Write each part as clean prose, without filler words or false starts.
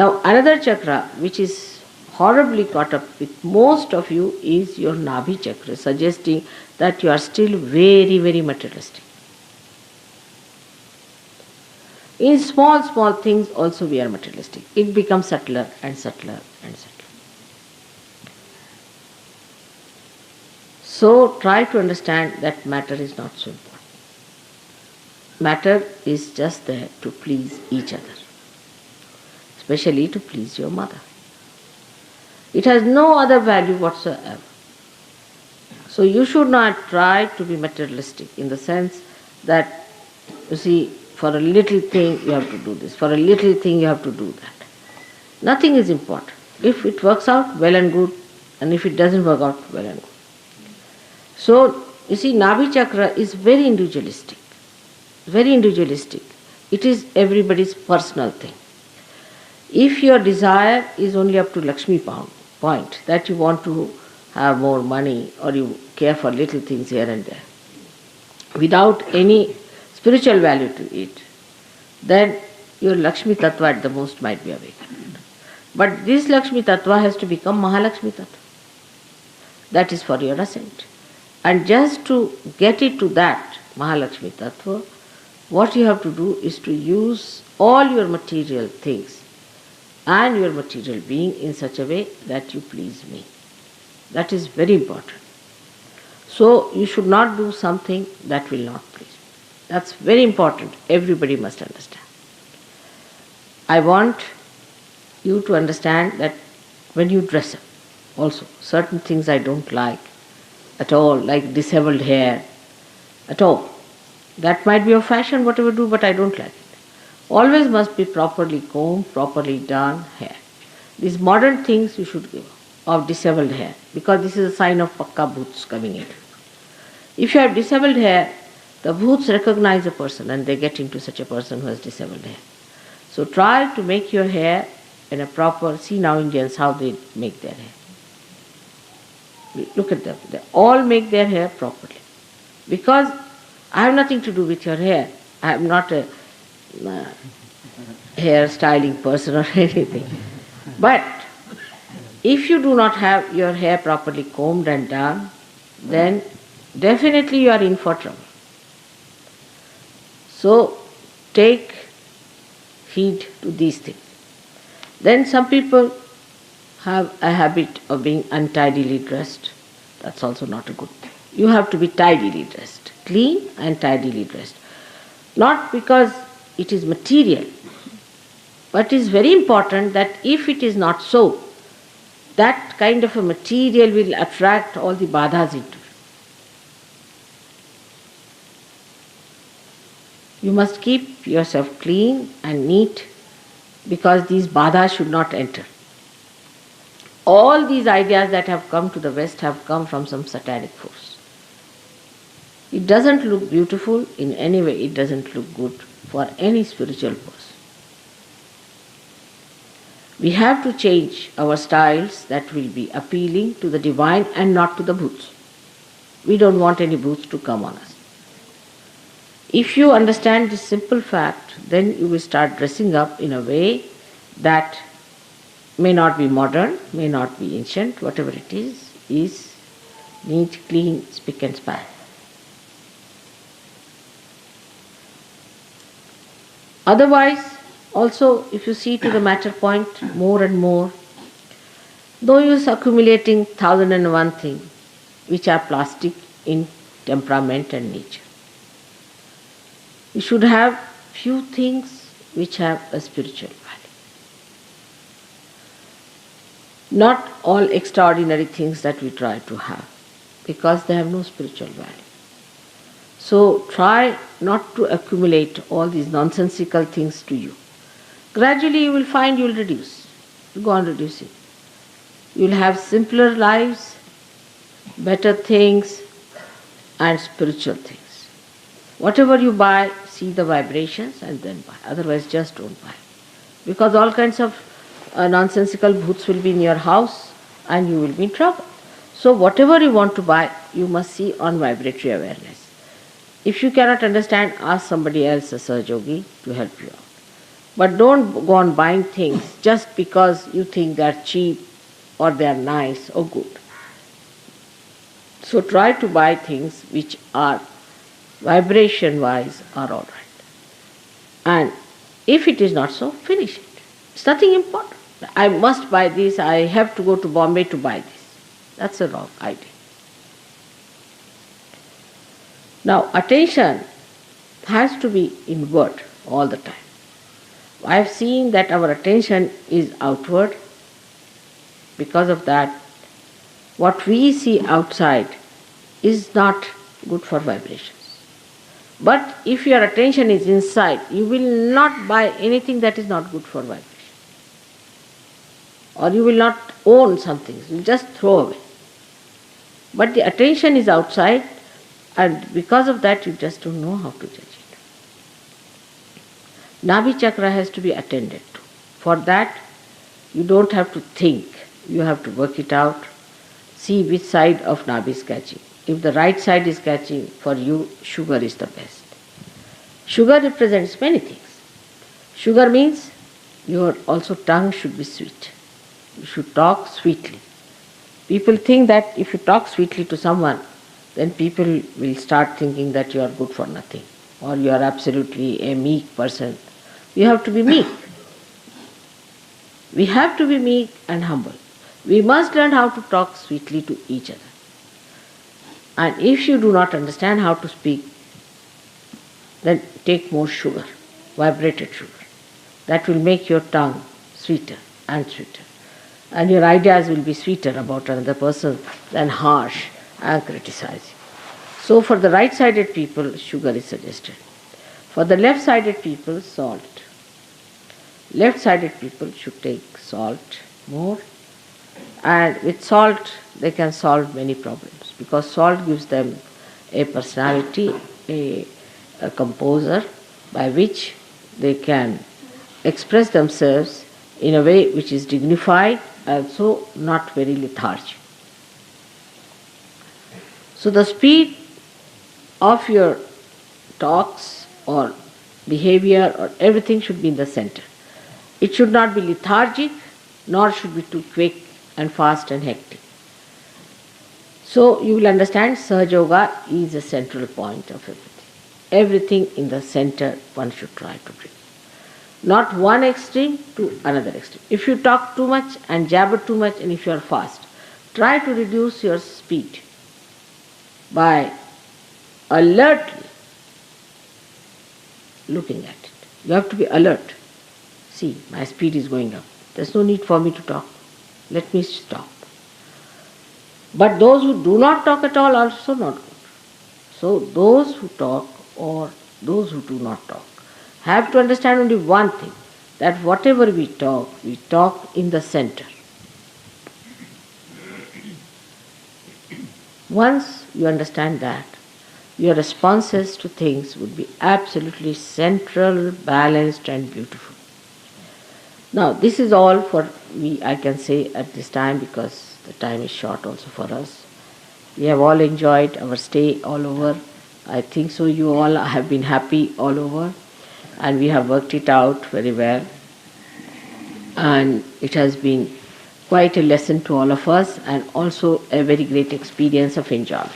Now another chakra which is horribly caught up with most of you is your Nabhi Chakra, suggesting that you are still very, very materialistic. In small, small things also we are materialistic. It becomes subtler and subtler and subtler. So try to understand that matter is not so important. Matter is just there to please each other, especially to please your mother. It has no other value whatsoever. So you should not try to be materialistic in the sense that, you see, for a little thing you have to do this, for a little thing you have to do that. Nothing is important. If it works out, well and good, and if it doesn't work out, well and good. So, you see, Nabhi Chakra is very individualistic. Very individualistic. It is everybody's personal thing. If your desire is only up to Lakshmi point, that you want to have more money or you care for little things here and there, without any spiritual value to it, then your Lakshmi Tattva at the most might be awakened. But this Lakshmi Tattva has to become Mahalakshmi Tattva. That is for your ascent. And just to get it to that Mahalakshmi Tattva, what you have to do is to use all your material things and your material being in such a way that you please me. That is very important. So you should not do something that will not please me. That's very important. Everybody must understand. I want you to understand that when you dress up, also certain things I don't like at all, like disheveled hair, at all. That might be a fashion, whatever do, but I don't like it. Always must be properly combed, properly done hair. These modern things you should give of disheveled hair, because this is a sign of pakka bhoots coming in. If you have disheveled hair, the bhoots recognize a person and they get into such a person who has disheveled hair. So try to make your hair in a proper, see now Indians how they make their hair. Look at them, they all make their hair properly. Because I have nothing to do with your hair. I am not a hair styling person or anything. But if you do not have your hair properly combed and done, then definitely you are in for trouble. So take heed to these things. Then some people have a habit of being untidily dressed. That's also not a good thing. You have to be tidily dressed, clean and tidily dressed. Not because it is material, but it is very important that if it is not so, that kind of a material will attract all the badhas into you. You must keep yourself clean and neat because these badhas should not enter. All these ideas that have come to the West have come from some satanic force. It doesn't look beautiful in any way, it doesn't look good for any spiritual person. We have to change our styles that will be appealing to the divine and not to the bhoots. We don't want any bhoots to come on us. If you understand this simple fact, then you will start dressing up in a way that may not be modern, may not be ancient, whatever it is neat, clean, spick and span. Otherwise, also, if you see to the matter point more and more, though you are accumulating 1001 things which are plastic in temperament and nature, you should have few things which have a spiritual value. Not all extraordinary things that we try to have, because they have no spiritual value. So try not to accumulate all these nonsensical things to you. Gradually you will find you will reduce. You go on reducing. You will have simpler lives, better things and spiritual things. Whatever you buy, see the vibrations and then buy. Otherwise just don't buy. Because all kinds of nonsensical bhoots will be in your house and you will be in trouble. So whatever you want to buy, you must see on vibratory awareness. If you cannot understand, ask somebody else, a Sahaja Yogi, to help you out. But don't go on buying things just because you think they are cheap or they are nice or good. So try to buy things which are vibration-wise are all right. And if it is not so, finish it. It's nothing important. I must buy this, I have to go to Bombay to buy this. That's a wrong idea. Now, attention has to be inward all the time. I have seen that our attention is outward. Because of that, what we see outside is not good for vibrations. But if your attention is inside, you will not buy anything that is not good for vibration. Or you will not own something, you will just throw away. But the attention is outside, and because of that you just don't know how to judge it. Nabhi Chakra has to be attended to. For that, you don't have to think, you have to work it out. See which side of Nabhi is catching. If the right side is catching, for you, sugar is the best. Sugar represents many things. Sugar means your also tongue should be sweet. You should talk sweetly. People think that if you talk sweetly to someone, then people will start thinking that you are good for nothing or you are absolutely a meek person. You have to be meek. We have to be meek and humble. We must learn how to talk sweetly to each other. And if you do not understand how to speak, then take more sugar, vibrated sugar. That will make your tongue sweeter and sweeter. And your ideas will be sweeter about another person than harsh and criticizing. So for the right-sided people, sugar is suggested. For the left-sided people, salt. Left-sided people should take salt more. And with salt, they can solve many problems because salt gives them a personality, a composer by which they can express themselves in a way which is dignified and so not very lethargic. So the speed of your talks or behavior or everything should be in the center. It should not be lethargic, nor should be too quick and fast and hectic. So you will understand Sahaja Yoga is a central point of everything. Everything in the center one should try to bring. Not one extreme to another extreme. If you talk too much and jabber too much and if you are fast, try to reduce your speed by alertly looking at it. You have to be alert. See, my speed is going up. There's no need for me to talk. Let me stop. But those who do not talk at all are also not good. So those who talk or those who do not talk have to understand only one thing, that whatever we talk in the center. Once you understand that, your responses to things would be absolutely central, balanced and beautiful. Now this is all for me I can say at this time because the time is short also for us. We have all enjoyed our stay all over. I think so you all have been happy all over and we have worked it out very well. And it has been quite a lesson to all of us and also a very great experience of enjoyment.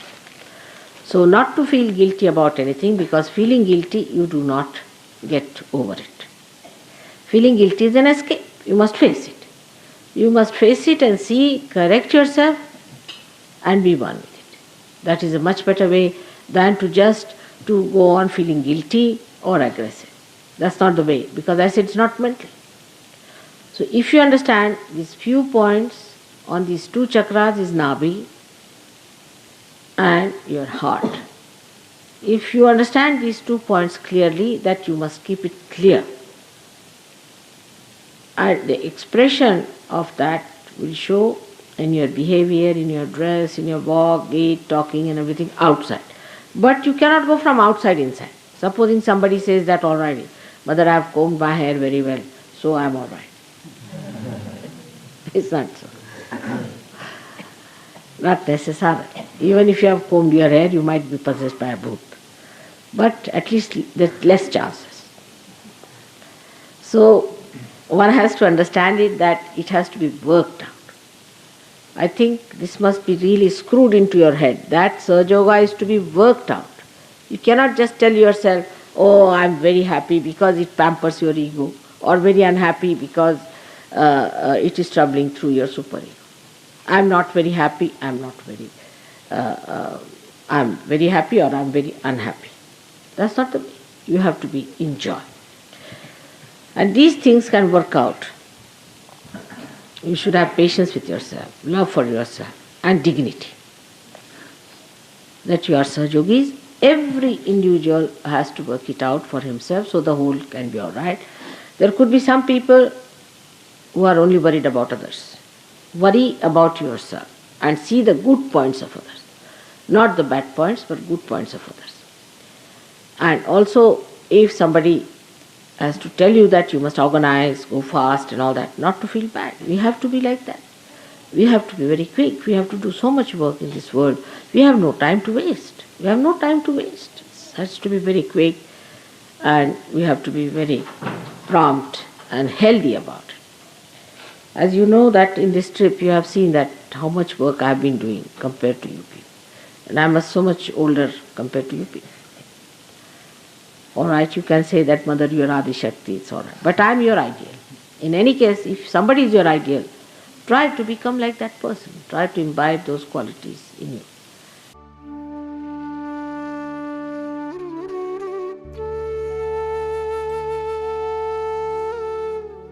So not to feel guilty about anything because feeling guilty you do not get over it. Feeling guilty is an escape. You must face it. You must face it and see, correct yourself and be one with it. That is a much better way than to just to go on feeling guilty or aggressive. That's not the way because I said it's not mental. So if you understand these few points on these two chakras is Nabhi and your heart. If you understand these 2 points clearly, that you must keep it clear. And the expression of that will show in your behavior, in your dress, in your walk, gait, talking and everything outside. But you cannot go from outside inside. Supposing somebody says that already, Mother, I have combed my hair very well, so I am all right. It's not so. Not necessary. Even if you have combed your hair, you might be possessed by a bhoot. But at least there's less chances. So one has to understand it that it has to be worked out. I think this must be really screwed into your head that Sahaja Yoga is to be worked out. You cannot just tell yourself, oh, I'm very happy because it pampers your ego, or very unhappy because it is troubling through your superego. I'm not very happy, I'm very happy, or I'm very unhappy. That's not the way. You have to be in joy. And these things can work out. You should have patience with yourself, love for yourself, and dignity. That you are Sahaja Yogis. Every individual has to work it out for himself so the whole can be all right. There could be some people who are only worried about others. Worry about yourself and see the good points of others. Not the bad points, but good points of others. And also, if somebody has to tell you that you must organize, go fast and all that, not to feel bad. We have to be like that. We have to be very quick. We have to do so much work in this world. We have no time to waste. We have no time to waste. It has to be very quick, and we have to be very prompt and healthy about it. As you know that in this trip you have seen that how much work I have been doing compared to you people. And I am so much older compared to you people. All right, you can say that, Mother, you are Adi Shakti, it's all right. But I am your ideal. In any case, if somebody is your ideal, try to become like that person. Try to imbibe those qualities in you.